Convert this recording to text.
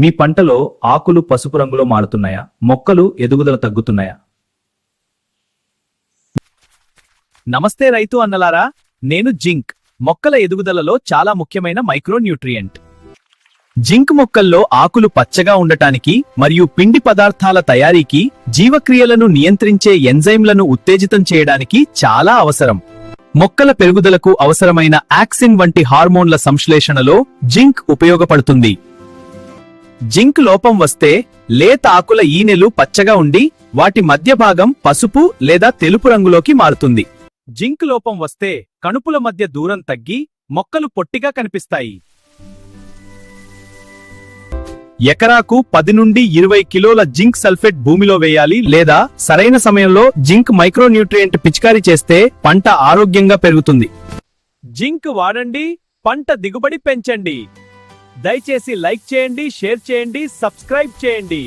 మీ పంటలో ఆకులు పసుపు రంగులో మారుతున్నాయా? మొక్కలు ఎదుగుదల తగ్గుతున్నాయా? నమస్తే రైతు అన్నలారా, నేను జింక్ మొక్కల ఎదుగుదలలో చాలా ముఖ్యమైన మైక్రోన్యూట్రియంట్. జింక్ మొక్కల్లో ఆకులు పచ్చగా ఉండటానికి మరియు పిండి పదార్థాల తయారీకి, జీవక్రియలను నియంత్రించే ఎంజైమ్లను ఉత్తేజితం చేయడానికి చాలా అవసరం. మొక్కల పెరుగుదలకు అవసరమైన ఆక్సిన్ వంటి హార్మోన్ల సంశ్లేషణలో జింక్ ఉపయోగపడుతుంది. జింక్ లోపం వస్తే లేత ఆకుల ఈనెలు పచ్చగా ఉండి వాటి మధ్య భాగం పసుపు లేదా తెలుపు రంగులోకి మారుతుంది. జింక్ లోపం వస్తే కణుపుల మధ్య దూరం తగ్గి మొక్కలు పొట్టిగా కనిపిస్తాయి. ఎకరాకు 10 నుండి 20 కిలోల జింక్ సల్ఫేట్ భూమిలో వేయాలి, లేదా సరైన సమయంలో జింక్ మైక్రోన్యూట్రియంట్ పిచికారీ చేస్తే పంట ఆరోగ్యంగా పెరుగుతుంది. జింక్ వాడండి, పంట దిగుబడి పెంచండి. దయచేసి లైక్ చేయండి, షేర్ చేయండి, సబ్స్క్రైబ్ చేయండి.